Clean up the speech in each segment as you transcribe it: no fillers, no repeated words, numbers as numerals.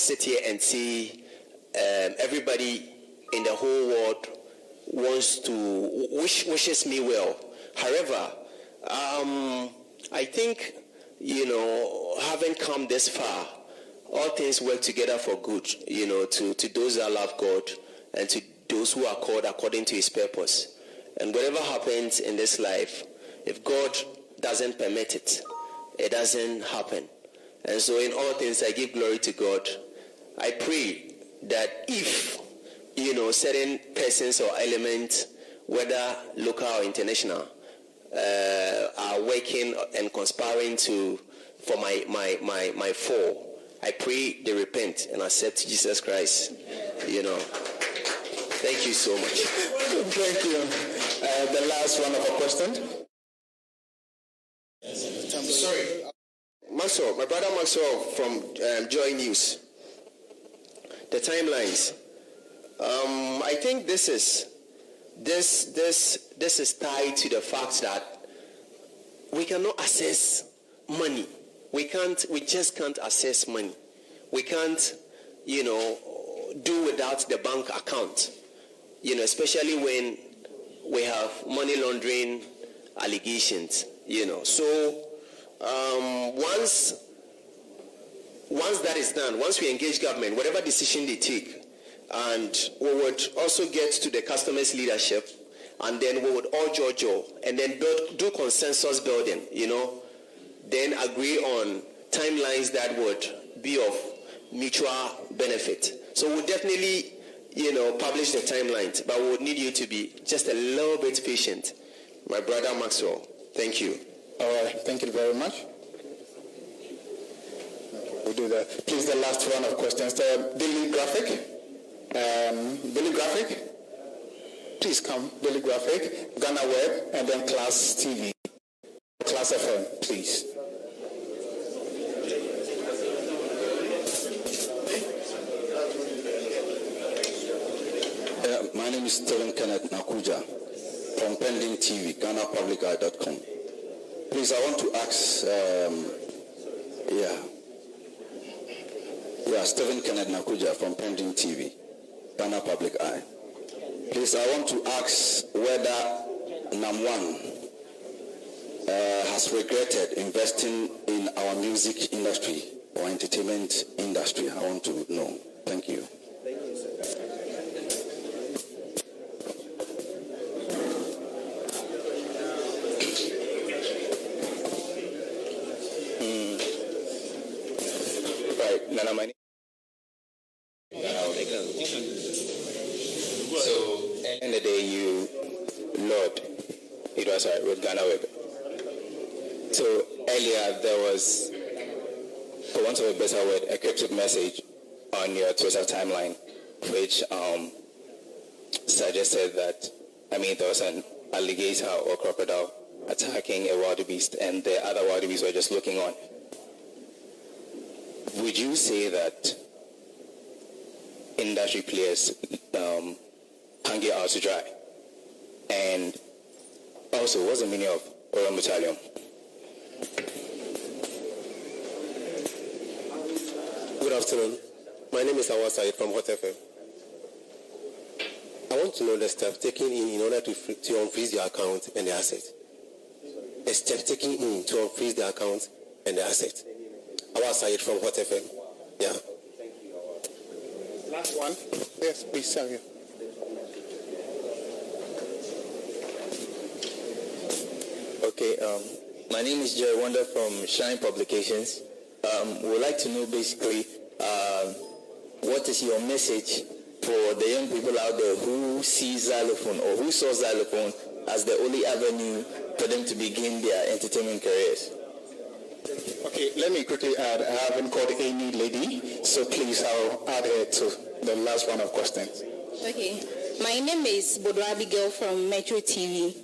sit here and say everybody in the whole world wishes me well. However, I think, having come this far, all things work together for good, to those that love God and to those who are called according to his purpose. And whatever happens in this life, if God doesn't permit it, it doesn't happen. And so in all things, I give glory to God. I pray that if, certain persons or elements, whether local or international, are working and conspiring for my fall, I pray they repent and accept Jesus Christ. Thank you so much. Thank you. The last one of a question. Sorry. Maxwell, my brother Maxwell from Joy News. The timelines. I think this is tied to the fact that we cannot access money. We just can't access money. We can't, do without the bank account. Especially when we have money laundering allegations. So once that is done, once we engage government, whatever decision they take, and we would also get to the customers' leadership, and then we would all judge and then do consensus building, then agree on timelines that would be of mutual benefit. So we'll definitely, publish the timelines, but we would need you to be just a little bit patient. My brother Maxwell, thank you. All right, thank you very much. We'll do that. Please, the last round of questions. Billy Graphic. Billy Graphic. Please come. Billy Graphic, Ghana Web, and then Class TV. Class FM, please. My name is Stephen Kenneth Nakuja from Pending TV, GhanaPublicEye.com. Please, I want to ask, Stephen Kenneth Nakuja from Pending TV, Ghana Public Eye. Please, I want to ask whether NAM1 has regretted investing in our music industry or entertainment industry. I want to know. Thank you. Thank you, sir. Nana, my name. So, in the day you Lord, it was with Ghana Web. So earlier there was, for want of a better word, a cryptic message on your Twitter timeline, which suggested that, there was an alligator or crocodile attacking a wildebeest, and the other wildebeest were just looking on. Would you say that industry players hang it out to dry? And also, what's the meaning of oil battalion? Good afternoon. My name is Awad Said from Hot FM. I want to know the steps taken in order to unfreeze the account and the asset. The steps taken in to unfreeze the account and the asset. Awad Said from Hot FM. Yeah. Thank you, Awad. Last one. Yes, please, Samuel. Okay, my name is Jerry Wonder from Shine Publications. We would like to know basically what is your message for the young people out there who see xylophone or who saw xylophone as the only avenue for them to begin their entertainment careers? Okay, let me quickly add, I haven't called any lady, so please I'll add her to the last round of questions. Okay, my name is Bodo Abigail from Metro TV,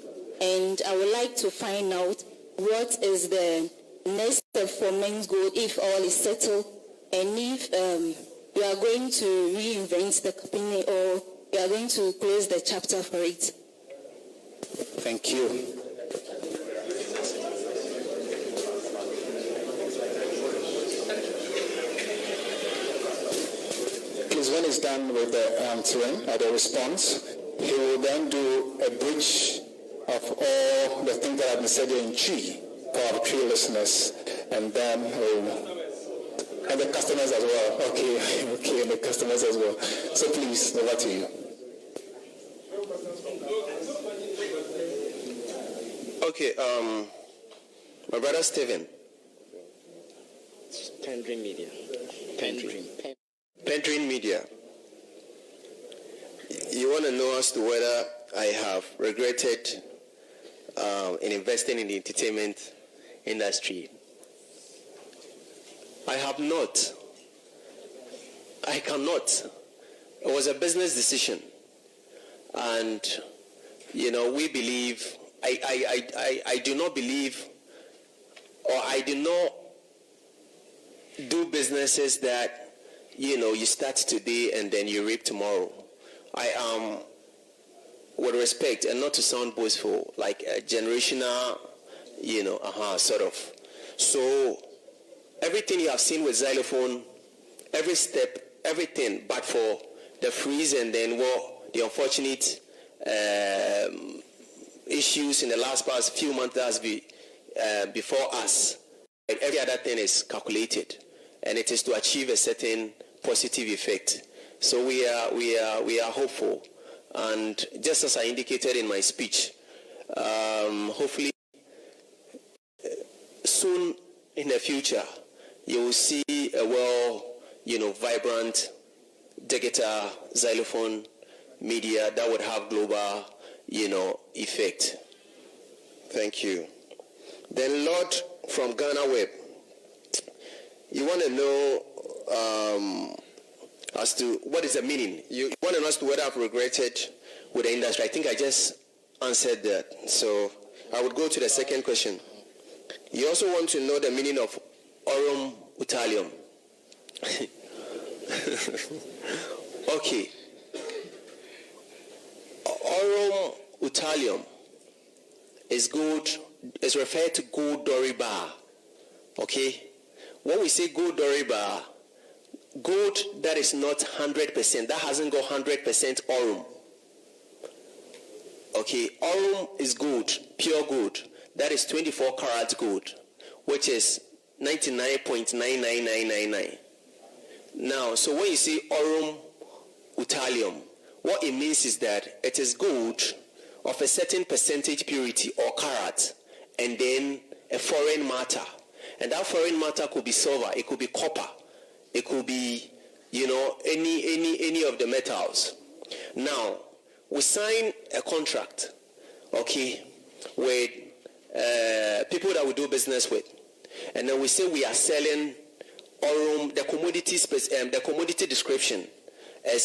and I would like to find out what is the next step for MENZGOLD if all is settled, and if you are going to reinvent the company or you are going to close the chapter for it. Thank you. please, when he's done with the response, he will then do a bridge of all the things that have been said in Chi for our Chi listeners, and then and the customers as well. Okay, and the customers as well. So please, over to you. Okay, my brother Stephen. Pendrin Media. Pendrin Media. You want to know as to whether I have regretted in investing in the entertainment industry. I have not. I cannot. It was a business decision. And, we believe, I do not believe, or I do not do businesses that, you start today and then you reap tomorrow. I am, with respect, and not to sound boastful, like a generational, sort of. So, everything you have seen with xylophone, every step, everything, but for the freeze and then the unfortunate issues in the past few months that's before us, every other thing is calculated, and it is to achieve a certain positive effect. So we are hopeful, and just as I indicated in my speech, hopefully soon in the future you will see a vibrant digital xylophone media that would have global effect. Thank you. Then Lord from Ghana Web, you want to know as to what is the meaning. You want to know as to whether I've regretted with the industry. I think I just answered that. So I would go to the second question. You also want to know the meaning of aurum utalium. Okay. Aurum utalium is gold, is referred to gold dory bar. Okay? When we say gold dory bar, gold that is not 100%, that hasn't got 100% aurum. Okay, aurum is gold, pure gold. That is 24 karat gold, which is 99.99999. Now, so when you say aurum utalium, what it means is that it is gold of a certain percentage purity or carat, and then a foreign matter. And that foreign matter could be silver, it could be copper, it could be, any of the metals. Now, we sign a contract, okay, with people that we do business with, and then we say we are selling aurum. The commodity description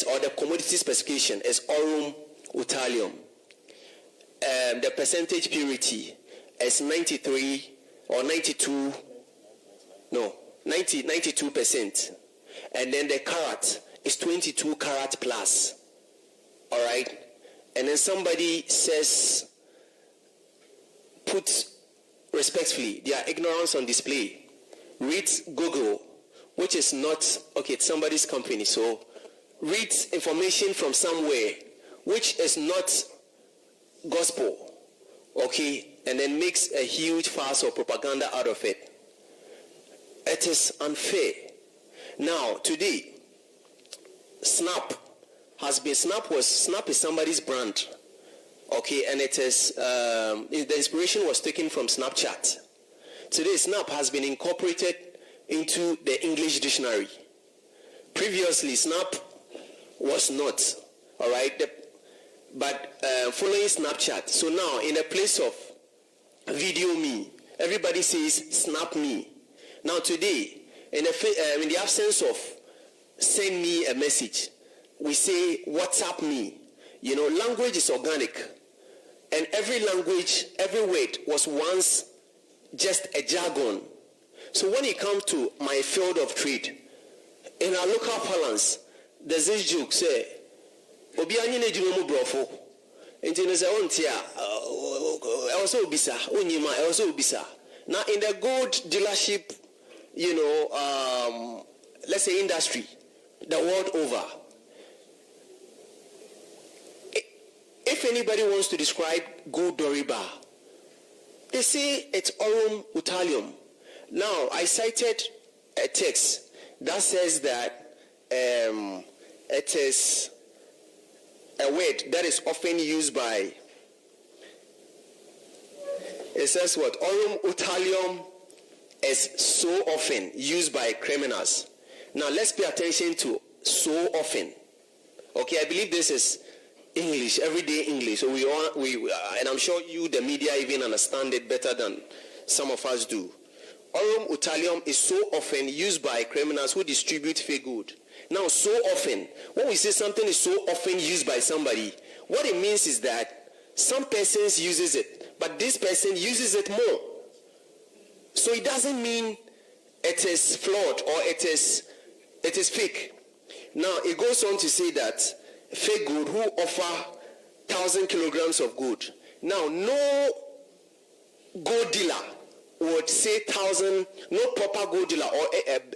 or the commodity specification is aurum utalium. The percentage purity is 92%. And then the carat is 22 carat plus. All right? And then somebody says, put respectfully their ignorance on display. Read Google, which is not, okay, it's somebody's company. So read information from somewhere, which is not gospel. Okay? And then makes a huge fuss or propaganda out of it. It is unfair. Now, today, Snap is somebody's brand. Okay, and it is, the inspiration was taken from Snapchat. Today, Snap has been incorporated into the English dictionary. Previously, Snap was not, all right? But following Snapchat, so now in the place of video me, everybody says Snap me. Now today, in the absence of send me a message, we say WhatsApp me. Language is organic. And every language, every word was once just a jargon. So when it comes to my field of trade, in our local parlance, there's this joke, say, Obi anyine jumo brofo. Enti no say ontia, also obisa, onyima also obisa. Now in the gold dealership, let's say industry, the world over, if anybody wants to describe gold Doriba, they say it's aurum utalium. Now, I cited a text that says that it is a word that is often used by, it says what? Aurum utalium is so often used by criminals. Now, let's pay attention to so often. Okay, I believe this is English, everyday English. So and I'm sure you, the media, even understand it better than some of us do. Aurum utalium is so often used by criminals who distribute fake gold. Now, so often, when we say something is so often used by somebody, what it means is that some persons uses it, but this person uses it more. So it doesn't mean it is flawed or it is fake. Now, it goes on to say that fake gold who offer 1,000 kilograms of gold. Now, no gold dealer would say 1,000, no proper gold dealer or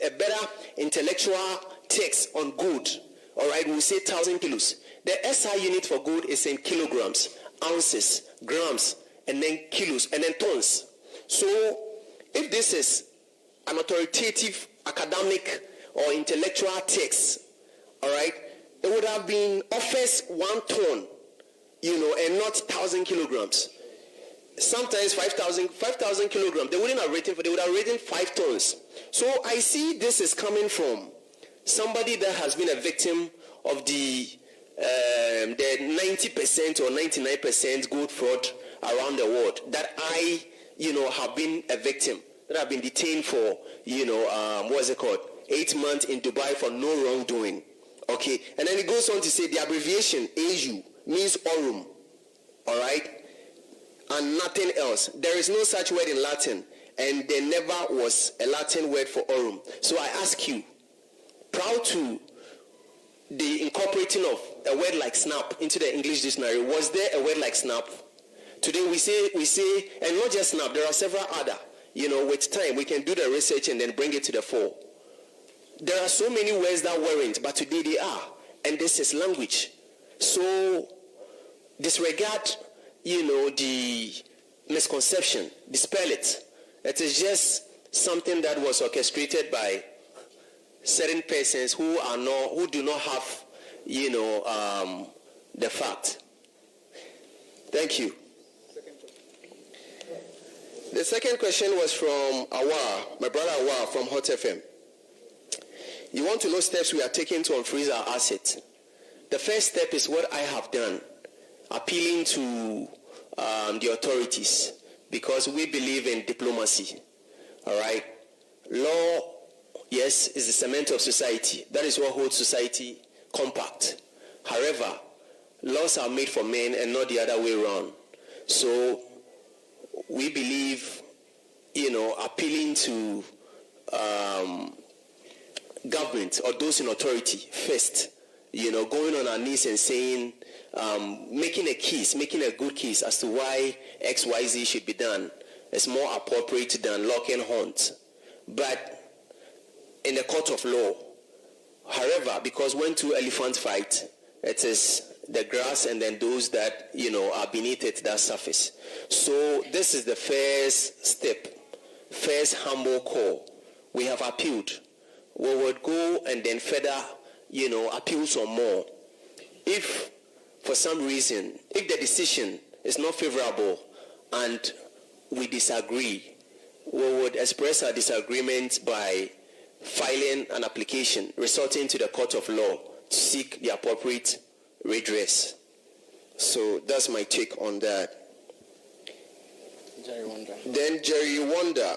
a better intellectual text on gold, all right, will say 1,000 kilos. The SI unit for gold is in kilograms, ounces, grams, and then kilos, and then tons. So, if this is an authoritative academic or intellectual text, all right, it would have been offers 1 ton, and not 1,000 kilograms. Sometimes 5,000 kilograms. They wouldn't have written they would have written 5 tons. So I see this is coming from somebody that has been a victim of the 90% or 99% gold fraud around the world. That I, have been a victim. That I've been detained for, 8 months in Dubai for no wrongdoing. Okay, and then it goes on to say the abbreviation AU means aurum, all right, and nothing else. There is no such word in Latin, and there never was a Latin word for aurum. So I ask you, prior to the incorporating of a word like snap into the English dictionary, was there a word like snap? Today we say, and not just snap, there are several other. With time we can do the research and then bring it to the fore. There are so many words that weren't, but today they are. And this is language. So disregard, the misconception, dispel it. It is just something that was orchestrated by certain persons who do not have, the fact. Thank you. The second question was from Awar, my brother Awar from Hot FM. You want to know steps we are taking to unfreeze our assets. The first step is what I have done, appealing to the authorities, because we believe in diplomacy. All right? Law, yes, is the cement of society. That is what holds society compact. However, laws are made for men and not the other way around. So we believe, appealing to government or those in authority first, going on our knees and saying, making a good case as to why XYZ should be done is more appropriate than lock and hunt. But in the court of law, however, because when two elephants fight, it is the grass and then those that, are beneath it that surface. So this is the first step, first humble call. We have appealed. We would go and then further, appeal some more. If for some reason, if the decision is not favorable and we disagree, we would express our disagreement by filing an application resorting to the court of law to seek the appropriate redress. So that's my take on that. Then Jerry Wonder.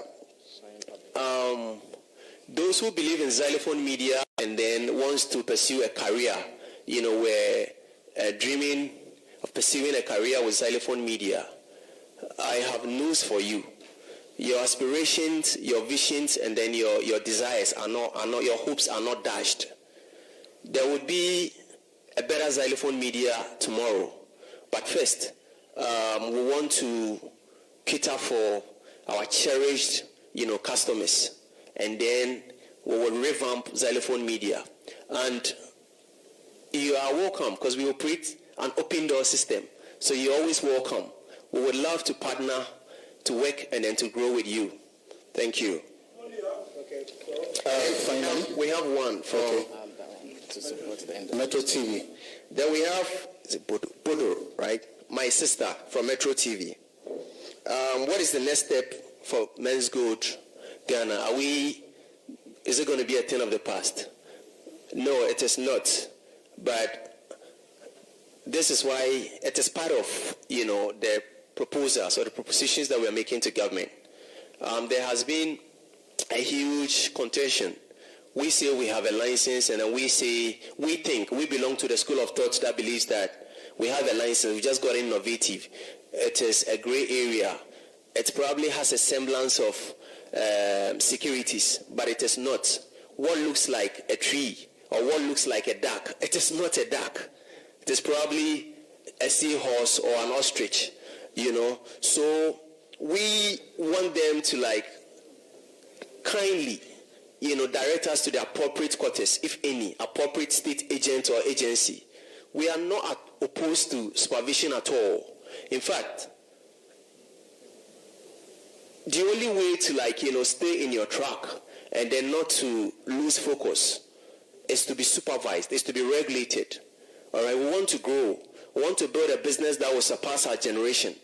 Those who believe in xylophone media and then wants to pursue a career, were dreaming of pursuing a career with xylophone media, I have news for you. Your aspirations, your visions, and then your desires are not your hopes are not dashed. There would be a better xylophone media tomorrow. But first, we want to cater for our cherished, customers. And then we will revamp xylophone media. And you are welcome because we operate an open door system. So you're always welcome. We would love to partner, to work, and then to grow with you. Thank you. Finally, we have one from Metro TV. Then we have Bodo, right? My sister from Metro TV. What is the next step for Men's Gold Ghana? Is it going to be a thing of the past? No, it is not. But this is why it is part of, the proposals or the propositions that we are making to government. There has been a huge contention. We say we have a license, and then we think we belong to the school of thought that believes that we have a license, we just got innovative. It is a gray area. It probably has a semblance of securities, but it is not. What looks like a tree or what looks like a duck, it is not a duck. It is probably a seahorse or an ostrich, So we want them to kindly, direct us to the appropriate quarters, if any, appropriate state agent or agency. We are not opposed to supervision at all. In fact, the only way to stay in your track and then not to lose focus is to be supervised, is to be regulated. All right, we want to grow. We want to build a business that will surpass our generation.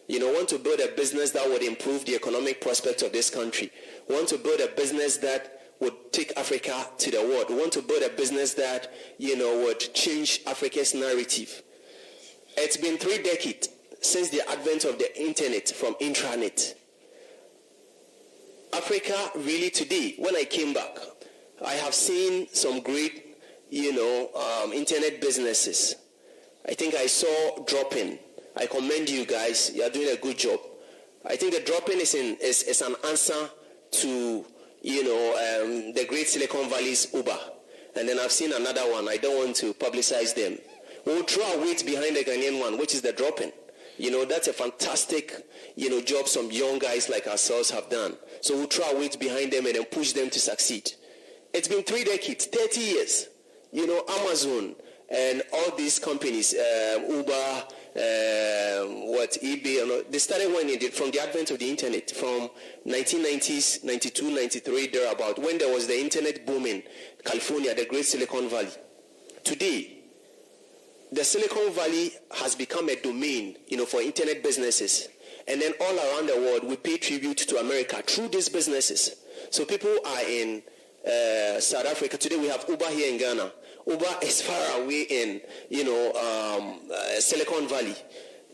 We want to build a business that would improve the economic prospects of this country. We want to build a business that would take Africa to the world. We want to build a business that, would change Africa's narrative. It's been 3 decades since the advent of the internet from intranet. Africa really today, when I came back, I have seen some great, internet businesses. I think I saw Drop-In. I commend you guys. You are doing a good job. I think the Drop-In is an answer to, the great Silicon Valley's Uber. And then I've seen another one. I don't want to publicize them. We'll throw our weight behind the Ghanaian one, which is the Drop-In. That's a fantastic, job some young guys like ourselves have done. So we'll throw our weight behind them and then push them to succeed. It's been 3 decades, 30 years. Amazon and all these companies, Uber, eBay, they started from the advent of the internet, from 1990s, 92, 93, thereabout, when there was the internet boom in California, the great Silicon Valley. Today, the Silicon Valley has become a domain, for internet businesses. And then all around the world, we pay tribute to America through these businesses. So people are in South Africa. Today we have Uber here in Ghana. Uber is far away in, Silicon Valley.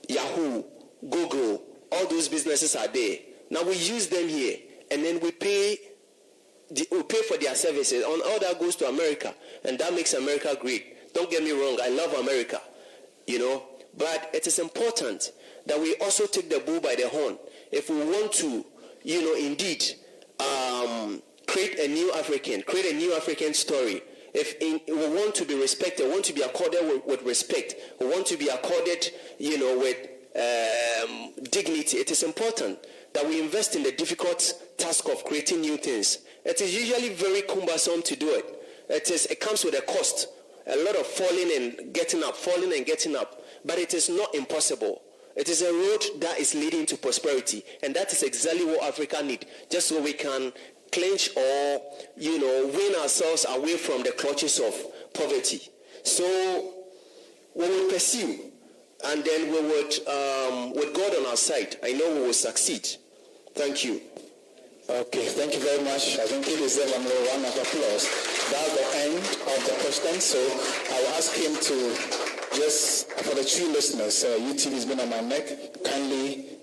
Yahoo, Google, all those businesses are there. Now we use them here, and then we pay for their services. And all that goes to America, and that makes America great. Don't get me wrong, I love America, but it is important that we also take the bull by the horn. If we want to, indeed, create a new African story. If we want to be respected, want to be accorded with respect, we want to be accorded, with dignity, it is important that we invest in the difficult task of creating new things. It is usually very cumbersome to do it. It comes with a cost. A lot of falling and getting up. But it is not impossible. It is a road that is leading to prosperity. And that is exactly what Africa needs, just so we can clinch or, win ourselves away from the clutches of poverty. So we will pursue, and then we would, with God on our side, I know we will succeed. Thank you. Okay, thank you very much. I think he deserves a round of applause. That's the end of the question. So I will ask him to just, for the true listeners, UTV has been on my neck, kindly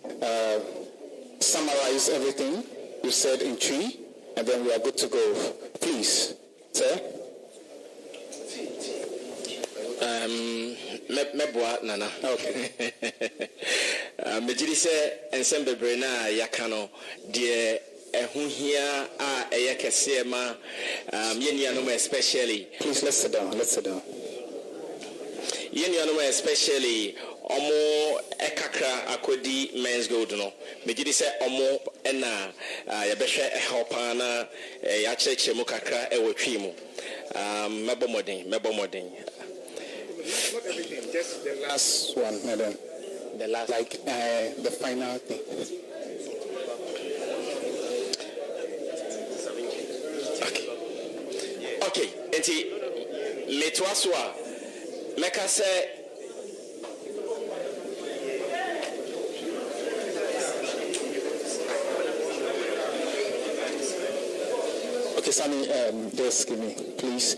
summarize everything you said in tree, and then we are good to go. Please, sir. Meboa nana. Okay. Mejiri se ensemble brena yakano die ehunhia a eyekese ma yenuanom especially. Please let's sit down. Yenuanom especially omo ekakra akodi men's gold no. Mejiri se omo ena yebehwe ehopa na ya cheche mu kakra ewotwi mu. Mebo modern. Not everything, just the last one, madam. the last, like the final thing. Okay, enti letwa so a meka se Okay, Sammy, just give me, please.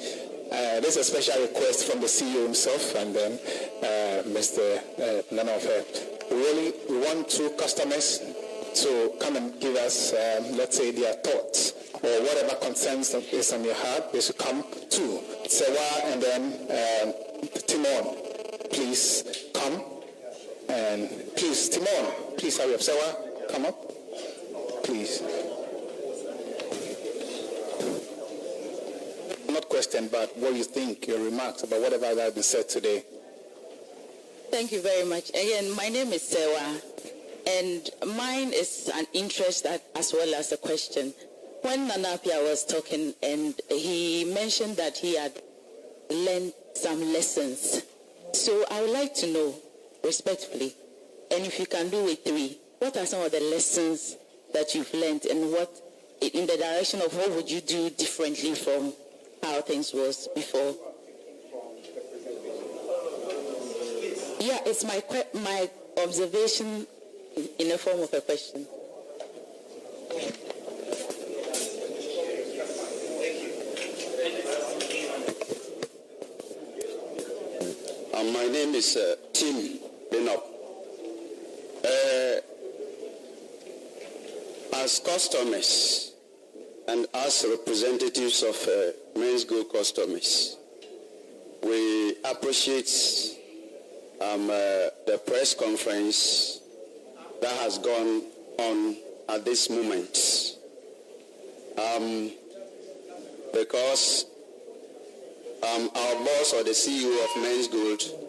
There's a special request from the CEO himself and then Mr. Nanofe. We want two customers to come and give us, let's say, their thoughts or whatever concerns is on your heart. They should come to Sewa and then Timon. Please come. And please, Timon, please hurry up. Sewa, come up. Please. Not question, but what you think, your remarks about whatever that has been said today. Thank you very much. Again, my name is Sewa, and mine is an interest as well as a question. When Nanapia was talking, and he mentioned that he had learned some lessons. So I would like to know, respectfully, and if you can do it 3, what are some of the lessons that you've learned, and what, in the direction of what would you do differently from how things was before? Yeah, it's my observation in the form of a question. My name is Tim Benop. As customers and as representatives of MENZGOLD customers, we appreciate the press conference that has gone on at this moment, because our boss or the CEO of MENZGOLD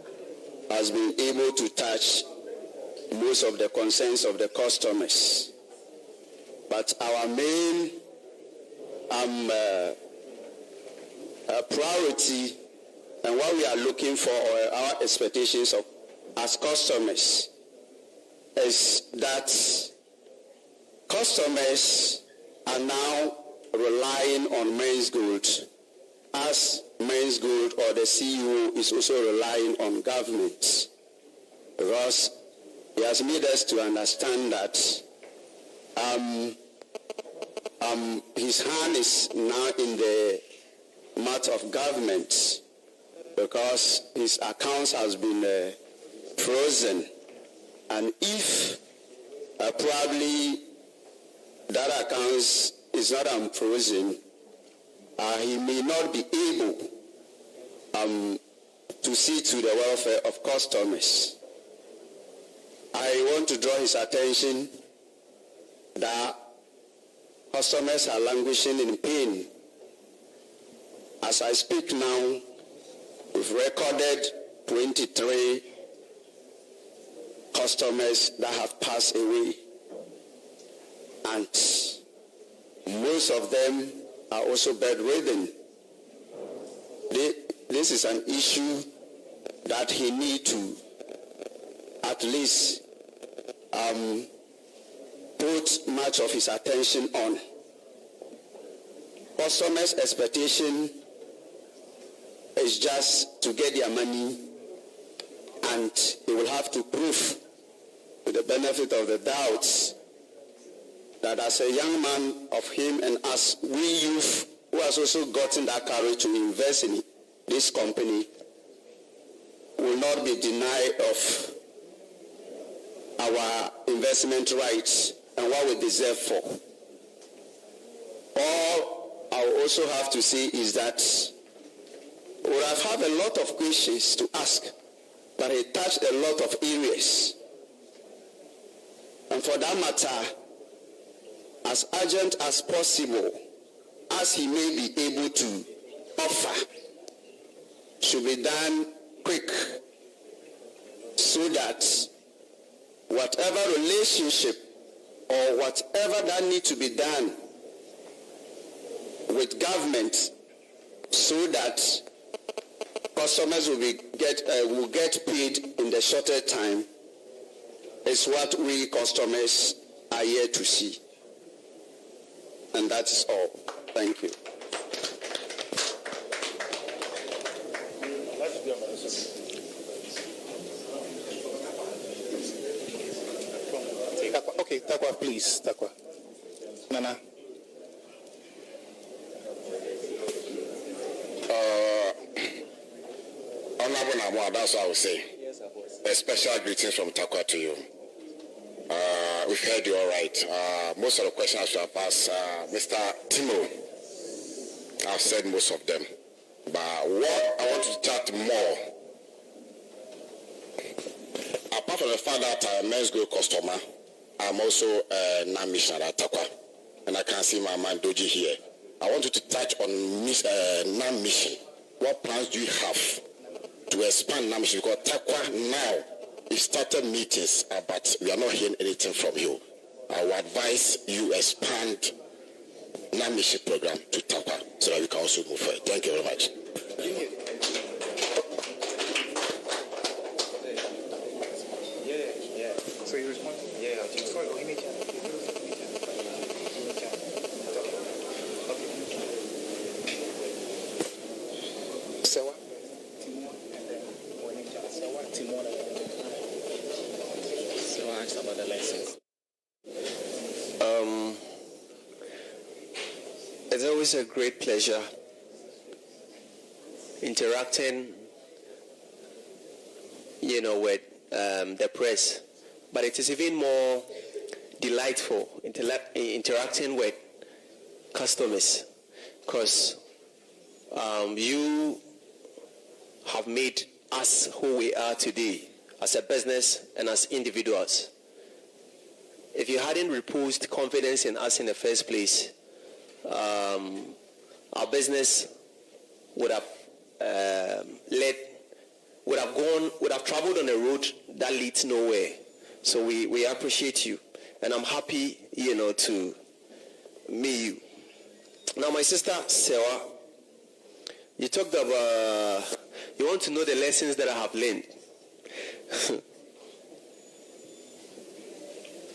has been able to touch most of the concerns of the customers. But our main priority and what we are looking for, or our expectations of as customers, is that customers are now relying on MENZGOLD, as MENZGOLD or the CEO is also relying on government, because he has made us to understand that his hand is now in the mouth of government, because his accounts has been frozen, and if probably that accounts is not unfrozen, he may not be able to see to the welfare of customers. I want to draw his attention that customers are languishing in pain. As I speak now, we've recorded 23 customers that have passed away, and most of them are also bedridden. This is an issue that he needs to at least put much of his attention on. Customers' expectation is just to get their money, and they will have to prove, with the benefit of the doubts, that as a young man of him and as we youth who has also gotten that courage to invest in this company will not be denied of our investment rights and what we deserve for. All I will also have to say is that we would have had a lot of questions to ask, but he touched a lot of areas. And for that matter, as urgent as possible, as he may be able to offer, should be done quick, so that whatever relationship or whatever that needs to be done with government, so that customers will get paid in the shorter time, is what we customers are here to see. And that is all. Thank you. Okay, Takwa, please. Takwa. Nana. Honorable Namwa, that's what I would say. A special greetings from Takwa to you. We've heard you all right. Most of the questions you have asked, Mr. Timo, I've said most of them. But what I want to chat more, apart from the fact that I'm a MENZGOLD customer, I'm also a NAM missionary at Takwa. And I can see my man Doji here. I want you to touch on NAM mission. What plans do you have to expand NAM mission? Because Takwa now, we started meetings, but we are not hearing anything from you. I would advise you expand NAM mission program to Takwa so that we can also move forward. Thank you very much. So you respond? Yeah. Sewa? About the license. It's always a great pleasure interacting, with the press. But it is even more delightful interacting with customers, because you have made us who we are today as a business and as individuals. If you hadn't reposed confidence in us in the first place, our business would have traveled on a road that leads nowhere. So we appreciate you, and I'm happy, to meet you. Now, my sister Sewa, you talked about you want to know the lessons that I have learned.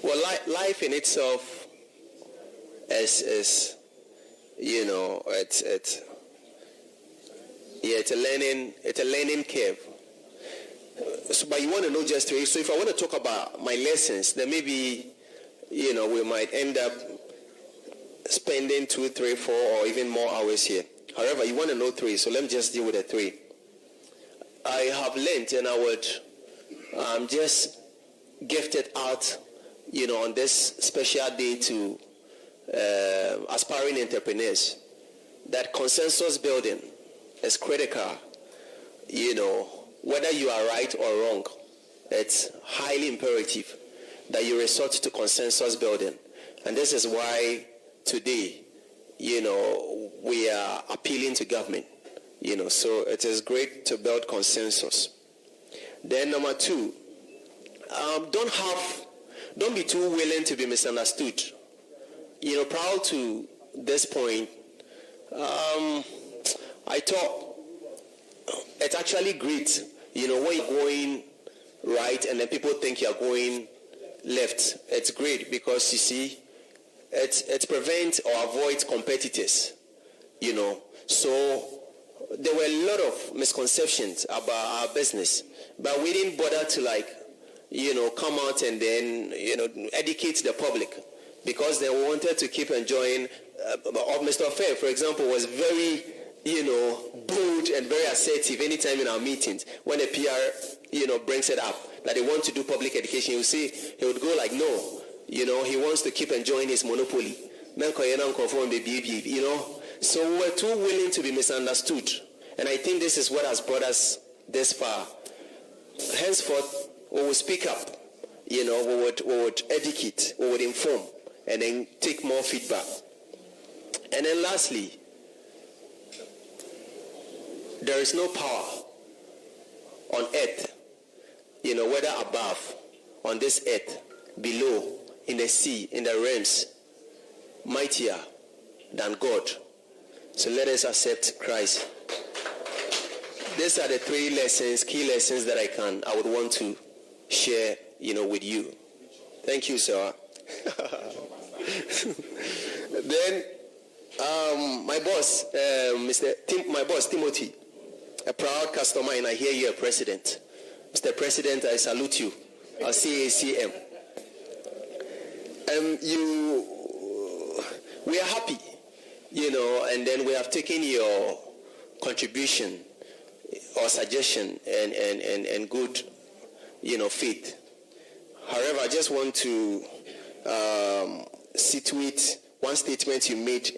Well, life in itself is it's a learning curve. So, but you want to know just three. So if I want to talk about my lessons, then maybe we might end up spending 2, 3, 4, or even more hours here. However, you want to know three, so let me just deal with the three. I have learned, and I would just gift it out, on this special day to aspiring entrepreneurs, that consensus building is critical. Whether you are right or wrong, it's highly imperative that you resort to consensus building. And this is why today, we are appealing to government, so it is great to build consensus. Then number two, don't be too willing to be misunderstood. Prior to this point, I thought it's actually great, when you're going right and then people think you're going left. It's great because, you see, it prevents or avoids competitors, So there were a lot of misconceptions about our business, but we didn't bother to come out and then, educate the public, because they wanted to keep enjoying. Mr. Fair, for example, was very, bold and very assertive anytime in our meetings. When a PR, brings it up, that they want to do public education, he would go like, no, he wants to keep enjoying his monopoly. So we're too willing to be misunderstood. And I think this is what has brought us this far. Henceforth, we will speak up, we would educate, we would inform, and then take more feedback. And then lastly, there is no power on earth, whether above, on this earth, below, in the sea, in the realms, mightier than God. So let us accept Christ. These are the three key lessons that I would want to share with you. Thank you, sir. Then my boss, my boss Timothy, a proud customer, and I hear you are president. Mr. President, I salute you. I'll CACM. We are happy, and then we have taken your contribution or suggestion and good, faith. However, I just want to situate one statement you made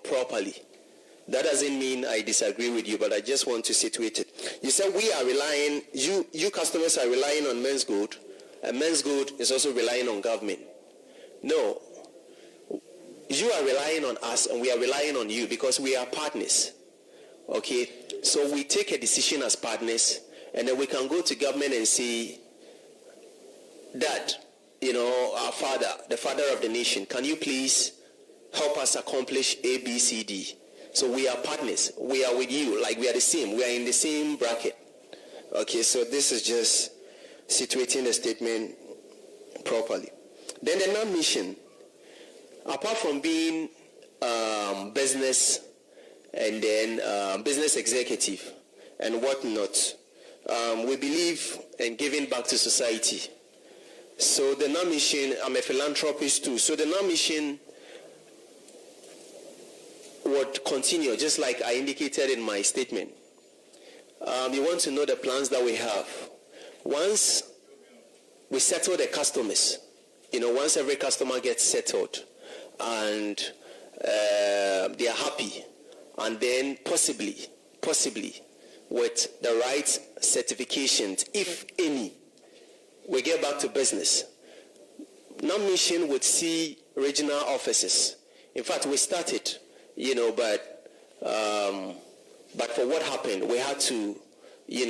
properly. That doesn't mean I disagree with you, but I just want to situate it. You said we are relying, you customers are relying on MENZGOLD, and MENZGOLD is also relying on government. No. You are relying on us, and we are relying on you because we are partners. Okay? So we take a decision as partners, and then we can go to government and say, Dad, our father, the father of the nation, can you please help us accomplish A, B, C, D? So we are partners. We are with you. Like we are the same. We are in the same bracket. Okay, so this is just situating the statement properly. Then the NAM mission, apart from being business and then business executive and whatnot, we believe in giving back to society. So the NAM mission, I'm a philanthropist too. So the NAM mission would continue, just like I indicated in my statement. You want to know the plans that we have. Once we settle the customers, once every customer gets settled and they are happy, and then possibly with the right certifications, if any, we get back to business. NAM mission would see regional offices. In fact, we started, but for what happened, we had to,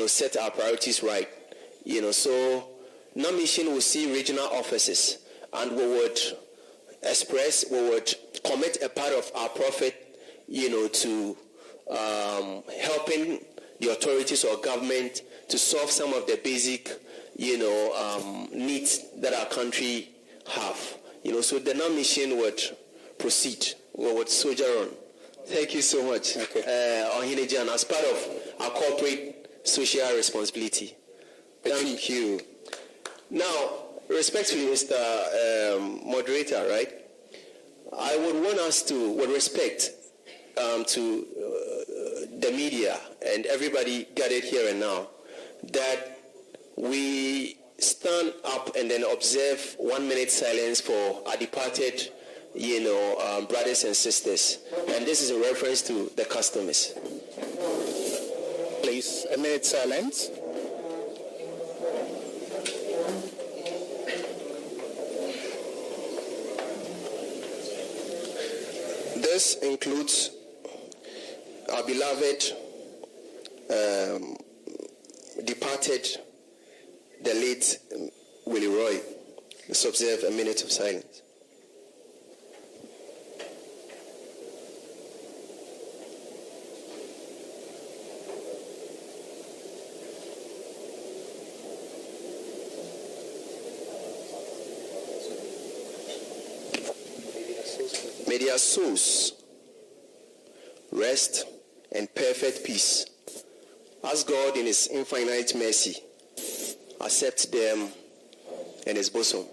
set our priorities right. So NAM mission will see regional offices, and we would commit a part of our profit, to helping the authorities or government to solve some of the basic, needs that our country have. So the NAM mission would proceed. We would soldier on. Thank you so much, Ohinejan, as part of our corporate social responsibility. Thank you. Now, respectfully, Mr. Moderator, right? I would want us to, with respect to the media and everybody gathered here and now, that we stand up and then observe 1 minute silence for our departed, brothers and sisters. And this is a reference to the customers. Please, a minute silence. This includes our beloved departed, the late Willie Roy. Let's observe a minute of silence. May their souls rest in perfect peace, as God in his infinite mercy accept them in his bosom.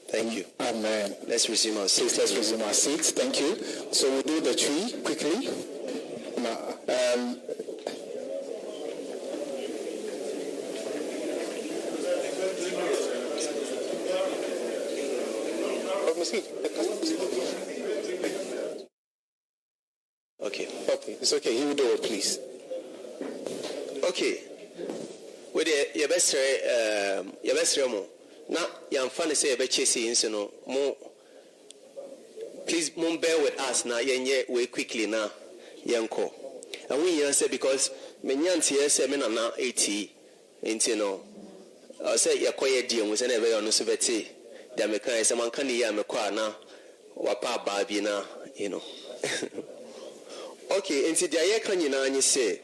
Thank you. Amen. Let's resume our seats. Let's resume our seats. Thank you. So we'll do the tree quickly. Now, Okay. Okay, it's okay. He will do it, please. Okay. With your best remo. Now, young funny say about chasing, no more. Please, bear with us now. We quickly now, young co. And we answer because many aunties say, "Men are now 80." I say, "You're quiet, dear." We say, "Never on the Subeti." The American is a man can hear me qua now. Wapa baby na, Okay, into the air can you say,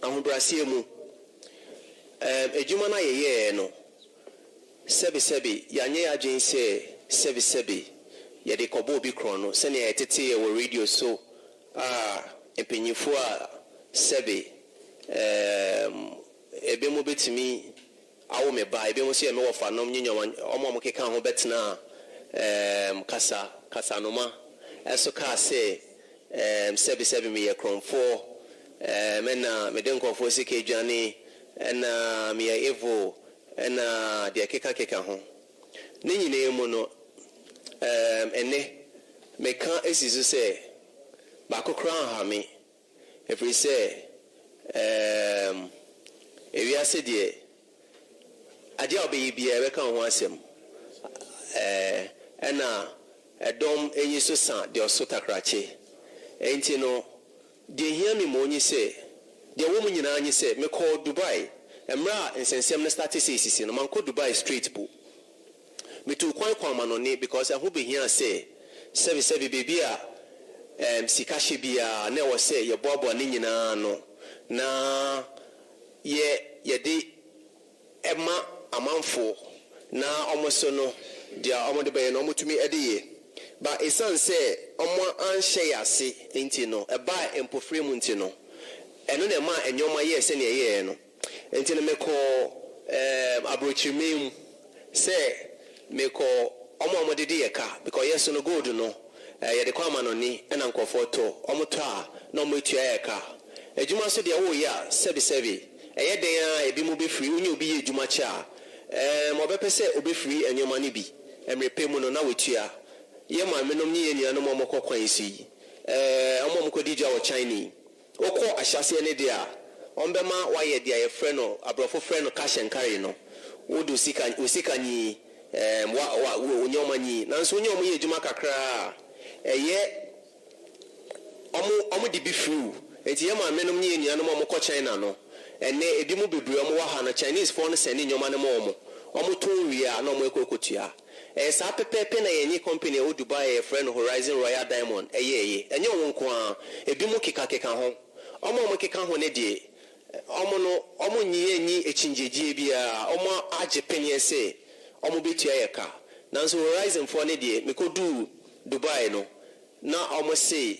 I'm Brasimu. ejuma na ye no sebi yanye adwen se sebi ye de kobo bi kro no se ne etete ye wo radio so empenyifo a sebi ebe mo betimi awo me ba ebe mo se me wo fa nom nyinyo omo keka ho betena kasa noma eso ka se sebi me ye kronfo mena me den kofo sike dwane na me ye evo na de keka ho ne nyine mu no ene me kan esizu se ba kokra ha me every say ewiase de ade obeyi bia be kan ho asem ena edom enyi so san de oso takrache enti no de hia mi mo nyi se de wo mu nyina anyi se me call Dubai emra nsensem na statistics no man ko Dubai straight po me tu kwan ma no ne because I hope hia se sebi baby a sika hye bia na wo se ye bobo ne nyina no na ye de ema amanfo na omoso no dia omo de be no omotumi edeye ba esan se omo anhye yase enti no eba empofre mu enti no eno na ma enyoma ye se ne ye no enti no meko abrochimem se meko omo de ye ka because yes no gold no ye de kwama no ni ena nkofo to omo to a na omo etua ye ka ejuma so de wo ya sebi eye den a ebi mu be free unye obi ye ejuma cha mo be pese obi free enyoma ni bi emrepe mu no na wetua ye ma menom ni ye nia no mo kokwan si omo mo kodija wo China okọ ahyase ne dia ombema wa ye dia ye frɛ no abrofo frɛ no cash and carry no wodu usika ni wa onyoma ni nanso onyoma ye ejuma kakra eye omo di bi free enti ye ma menom ni ye nia no mo kɔ China no ene edi mu bebre omo wa ha na Chinese phone send nyoma ne mo omo to wia na omo ekokotua sa pepepe na yenye company o Dubai e friend Horizon Royal Diamond enye wonko a ebi mu keka ho omo keka ho ne die omo nyi echinjeje bia omo age penye se omo betua yeka nanso Horizon for ne die mekodu Dubai no na omo se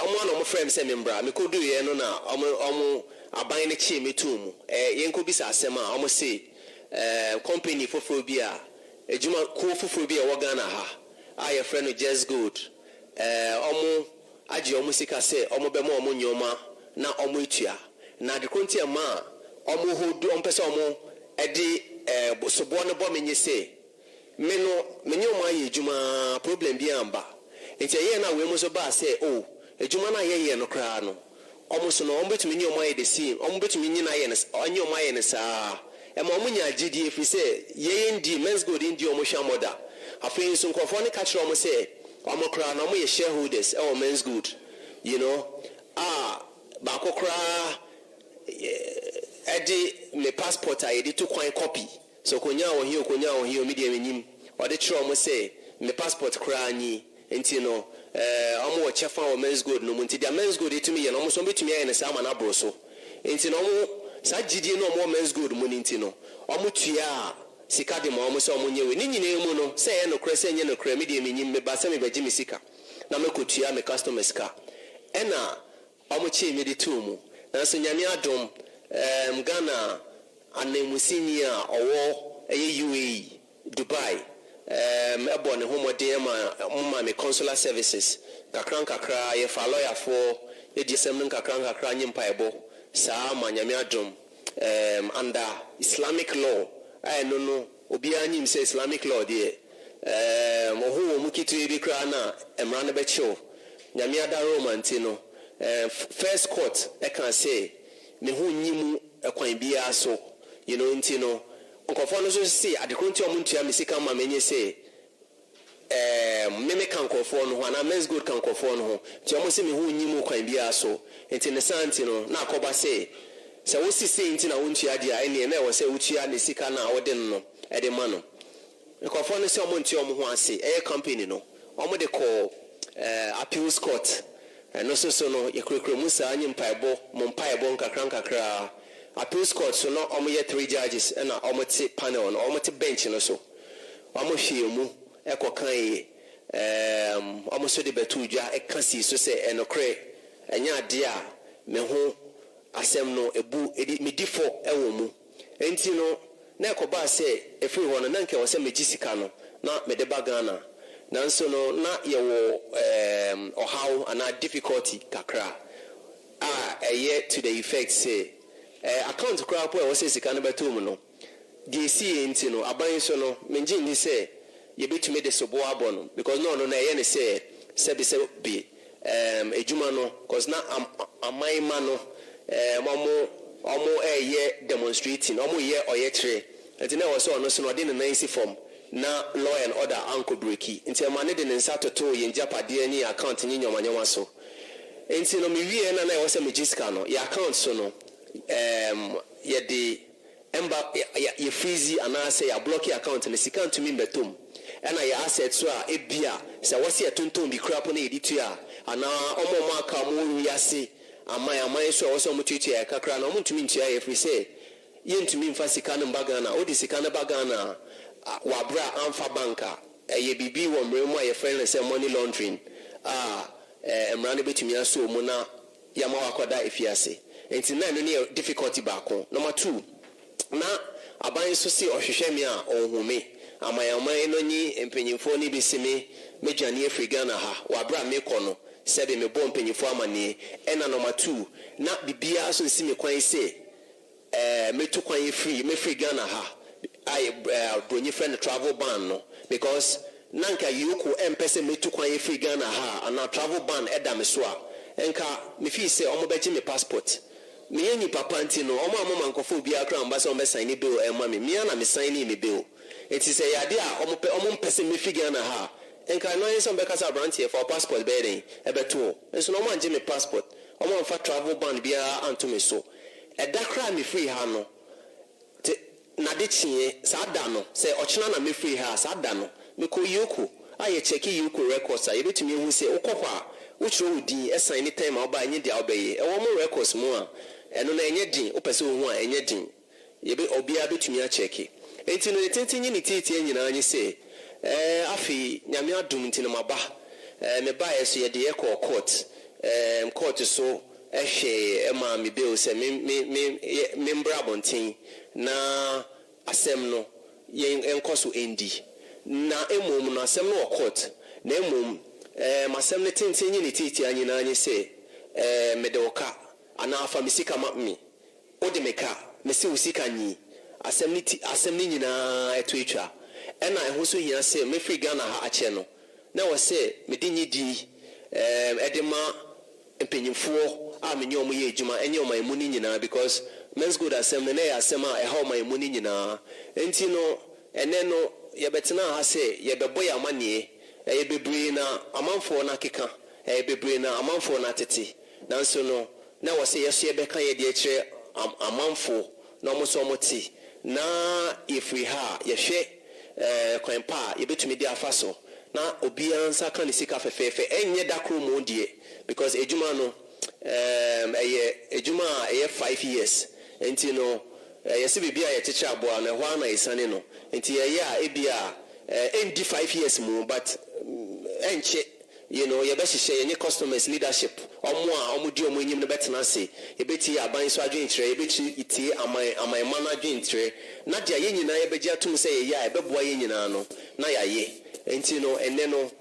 omo na omo frame se membra mekodu ye no na omo aban ne chi metum yenko bisa asema omo se company fofo bia ejuma ko fufuru bi e wo Ghana ha aye friend no just good omo agi omo sika se omo be ma omo nyoma na omo etua na de konti ma omo hodu ompese omo edi sobo no bo menye se me no menye omo aye ejuma problem bi amba enti ye na we mo so ba se o ejuma na ye no kra no omo so no omo betumi nye omo aye de si omo betumi nyina ye no onye omo aye ne saa ema omunya gidi efi se ye ndi MENZGOLD ndi omo hwamoda afei so nkofo ne ka kire omo se omo kra na omo ye shareholders e MENZGOLD you know ba kokra edi me passport a yedi to kwan copy so konya wo hi media menyim ode kire omo se me passport kra anyi enti no omo wo chefa wo MENZGOLD no munti dia MENZGOLD etumi ye no omo so betumi ye ne sa ma na bro so enti no omo sa gidie no mo MENZGOLD mu ninti no omo tua sika de mo so omo nyewe ni nyine mu no se ye no kra se nye no kra me de menyim me ba se me baji me sika na me kotua me customers ka ena omo chi me de tu mu na so nyame adom Ghana anemusini a owo eye UAE Dubai ebo ne homode ma me consular services kakra ye fa lawyer for ye disem kakra nyimpa ebo sa manyame adom under Islamic law no obi anyim say Islamic law de mo mu kitu bi kra na emra na be chill nyame adaro mantino first court e can say me hu nyimu ekwan bia so you know ntino nkofo no so say adekonti omuntua mesika ma menye say meme kankofo no ho na MENZGOLD kankofo no ho ti omo se me hu nyimu kwan bia so enti ne santi no na akoba say se wo sisi enti na wontua dia ene na wo se wutua ne sika na wode no e de ma no nkofo no se omo ntua omo ho ase e company no omo de call appeals court no so no ye kurekure musa anyi mpaebo mo mpaebo nkakra appeals court so no omo 3 judges na omo te panel no omo te bench no so omo hwe mu ekokan omo so de betu dwa ekasi so se enokre enya ade a me ho asem no ebu medifo ewo mu enti no na ekoba se efiri ho no na nke wo se megisika no na mede bagana nanso no na yewo ohaw ana difficulty kakra to the effect say account crap where was sika no beto mu no dey see enti no aban so no menji ni say ye betumi de sobo abono because no na ye ne say se be ejuma no cause na amai ma no omo ye demonstrating omo ye oyetre enti na was no so no de na nsi form na law and order anko breaki enti ma ne de nsa toto ye njapade ani account ni nyomanyoma so enti no me wie na was megiska no ya account so no ye de emba ye freeze anase ya block account na sika ntumi mbetom na ya asset so a ebia se wose ye tonton bi crap na editu a ana omo aka mo wiase amai so wose mo tutu ya kakra na omo ntumi ntua ye free say ye ntumi mfa sika no mbaga na odi sika no baga na wabra amfa banka ye bibi wo mremu a ye friend say money laundering emrane betumi aso mu na yama wakoda efiase enti na no ne difficulty baako number 2 na aban so se ohwehwe me a onhume amayaman no nyi empenyimfo ni bisimi medwane afriga na ha wabra me kono sebe me bom penyimfo amane ena number 2 na bibia so nsi me kwan se metu kwan free me free Ghana ha I bronyi friend travel ban no because nanka yuko empese metu kwan free Ghana ha ana travel ban edam so a enka me fi se omo beji me passport me yenyi papa nti no omo amoma nkofo bia kra mbasa omo sign bill ema me na me sign ni bill enti se yade a omo mpese me free Ghana ha enka no yen so be kasa branch here for passport be den ebeto enso no omo anje me passport omo mfa travel ban bia anto me so eda kra me free ha no na de chie sada no se ochina na me free ha sada no me ko yuko aye check yuko records a yebetumi hu se ukokwa uchiro udi esa anytime oba anye dia obeye e wo mo records mu a eno na enye din opese hu a enye din yebe obia betumi a check enti no tentinyi ni titi nyina anyi se afi nyame adum nti no maba me ba yeso ye de court so ehwe ema me bill se me mbra bontin na asem no yen enkoso endi na emom no asem no court na emom masem ne tentenyi ne titi anyi na anyi se medoka ana afa misika ma me odi meka me se usika nyi asem ni nyina eto etwa ena eho so hia se me free Ghana ha ache no na wo se me dinyi di edema empenyimfo a menye omo ye ejuma enye omo emu ni nyina because MENZGOLD asem ne ya asem a eha omo emu ni nyina enti no ene no ye betena ha se ye bebo ya manie ye bebre na amanfo na keka bebre na amanfo na tete nanso no na wo se yeso ye beka ye de kire amanfo na omo so omo ti na ifri ha ye hwe kwanpa ye betumi di afaso na obia nsa kan ni sika fefefe enye dakro mo die because ejuma no ejuma 5 years enti no yesi bibia ye cheche aboa na ho na isane no enti ye ya ebia endi 5 years mu but enche you know ye be hihye ye customers leadership omo di omo enyim no betena se ye beti aban so adwen kire ye beti itie amai ma na adwen kire na dia ye nyina ye begia tum se ye ya e beboa ye nyina no na ya ye enti no enne no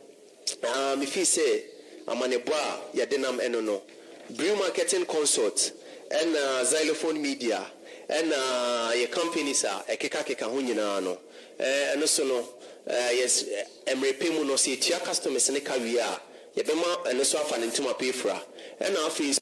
me fi se amaneboa ya denam eno no brew marketing consult and xylophone media and your companies are ekeka ho nyina no eno so no yes emrepemu no se tia customers ne ka wi a ye bema eno so afa ne ntuma pefra and afi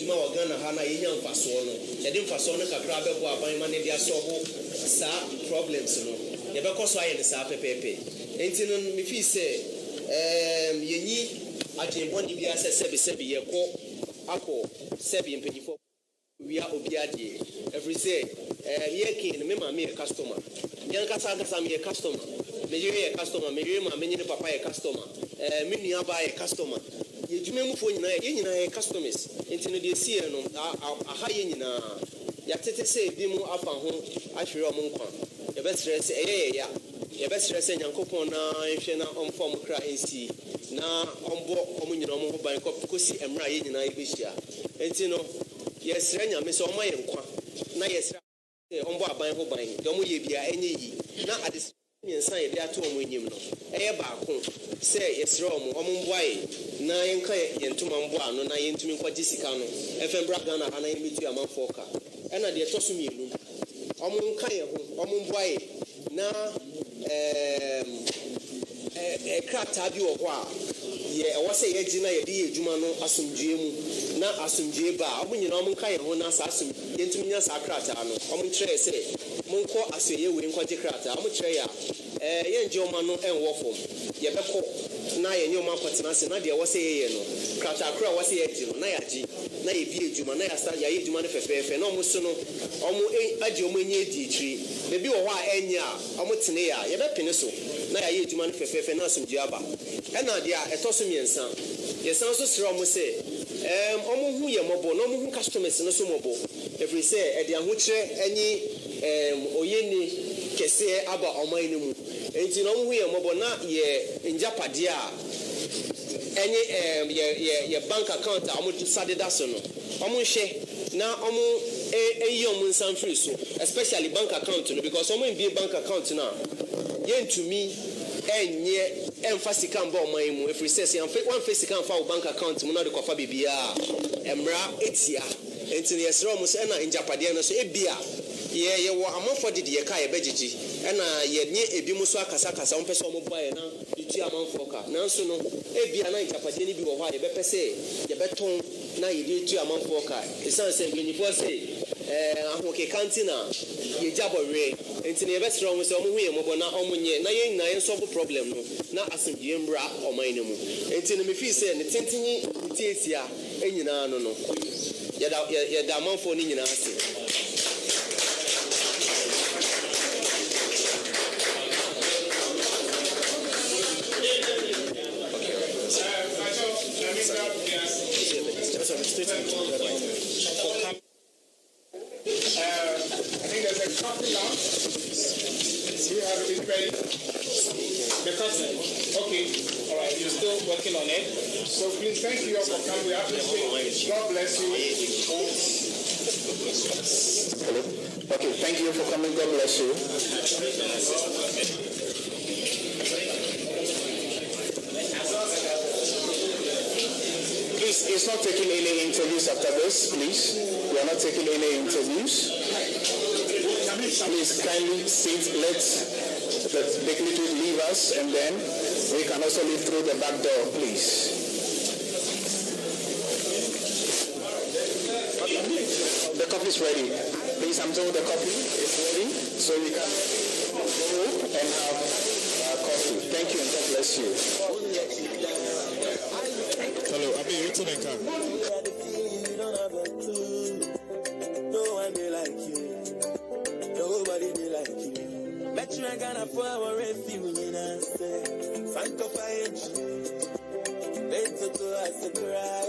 edwuma wɔ Ghana ha na yɛnya mfasoɔ no yɛde mfasoɔ no kakra bɛbɔ aban ma ne de asɔbo saa problems no yɛbɛkɔ so ayɛ ne saa pɛpɛɛpɛ enti no me feel sɛ yɛnyi adwembɔne bi asɛ sɛbi yɛkɔ akɔ sɛbi mpanyinfoɔ wia obi adeɛ every say yɛkin no me maame yɛ customer yɛn kasa me yɛ customer me yere yɛ customer me yere maame ne papa yɛ customer me nua ba yɛ customer yɛdwuma mufoɔ nyinaa yɛ nyinaa yɛ customers enti no deɛ sie no aha yɛ nyinaa yɛatete sɛ ebi mu afa ho ahwere ɔmo nkwa yɛbɛsrɛ sɛ ɛyɛ yɛya yɛbɛsrɛ sɛ nyankopɔn na nhwɛ na ɔmfa ɔmo kra nsi na ɔmbɔ ɔmo nyinaa ɔmo ho ban kɔsi mmerɛ a yɛ nyinaa yɛbɛhyia enti no yɛsrɛ nyame sɛ ɔma yɛ nkwa na yɛsrɛ sɛ ɔmbɔ aban ho ban deɛ ɔmo yɛ bia ɛnyɛ yi na ade mmiɛnsa yɛde ato ɔmo anim no ɛyɛ baako sɛ yɛsrɛ ɔmo mboae na yɛnka yɛn ntoma mboa ano na yɛntumi nkɔgye sika no ɛfɛn bra Ghana ha na yɛmɛtu amanfoɔ ka ɛna deɛ ɛtɔ so mmienu ɔmo nka yɛn ho ɔmo mboae na krataa bi wɔ hɔ a ɛwɔ sɛ yɛgye na yɛde yɛ adwuma no asomdwee mu na asomdwee ba a ɔmo nyinaa ɔmo nka yɛn ho na saa yɛntumi nya saa krataa no ɔmo kyerɛ sɛ monkɔ asɔyɛ wei nkɔgye krataa ɔmo kyerɛ yɛ a yɛngye ɔma no ɛnwɔ fam yɛbɛkɔ na yɛnyɛ ɔmo akɔtena ase na deɛ ɛwɔ sɛ yɛyɛ no krataa koro a ɛwɔ sɛ yɛgye no na yɛagye na yɛbie adwuma na yɛayɛ adwuma no fɛfɛɛfɛ na ɔmo so no ɔmo agye ɔmo ani adi akyiri na bi wɔ hɔ a ɛnyɛ a ɔmo tene yɛ a yɛbɛpene so na yɛayɛ adwuma no fɛfɛɛfɛ na asomdwee aba ɛna deɛ a ɛtɔ so mmiɛnsa yɛsan so srɛ ɔmo sɛ ɔmo hu yɛ mmɔbɔ na ɔmo hu customers no so mmɔbɔ ɛfiri sɛ ɛde ahokyerɛ nye oyɛni kɛseɛ aba ɔman no mu enti na ɔmo hu yɛ mmɔbɔ na yɛ ngyapadeɛ a ɛnye yɛ bank account a ɔmo sadeda so no ɔmo nhwɛ na ɔmo ɛyi ɔmo nsa mfiri so especially bank account no because ɔmo mbie bank account no a yɛntumi ɛmfa sika mba ɔman yi mu ɛfiri sɛ wɔmfa sika mfa wo bank account mu na de kɔfa biribiaa mmara ɛtia enti no yɛsrɛ ɔmo sɛ ɛna ngyapadeɛ no so ebia yɛwɔ amanfoɔ dede yɛka yɛbɛgyegye ɛna yɛnye ebi mu so akasakasa wɔmpɛ sɛ ɔmo boa yɛ na yɛtua amanfoɔ ka nanso no ebia na ngyapadeɛ no bi wɔ hɔ a yɛbɛpɛ sɛ yɛbɛtɔn na yɛde tua amanfoɔ ka ɛsiane sɛ mpanyifoɔ sɛ ahokeka nti na yɛgya bɔwerɛ enti na yɛbɛsrɛ ɔmo sɛ ɔmo ho yɛ mmɔbɔ na ɔmo nyɛ na yɛn nyinaa yɛnsɔfo problem no na asomdwee mbra ɔman no mu enti na mefii sɛ ne tentenyi ne tietia nyinaa no yɛda amanfoɔ no nyinaa ase I think there's a coffee now. You have it ready? The coffee. Okay. All right. You're still working on it. So please, thank you all for coming. We appreciate it. God bless you. Hello. Okay. Thank you for coming. God bless you. Please, it's not taking any interviews after this, please. We are not taking any interviews. Please kindly sit, let the dignitary leave us, and then we can also leave through the back door, please. The coffee is ready. Please, I'm told the coffee is ready, so we can go and have coffee. Thank you, and God bless you. Hello, I'll be written in car. No one be like you. Nobody be like you. Bet you ain't gonna for our refuge in us. Franco Fire. Better to us to cry.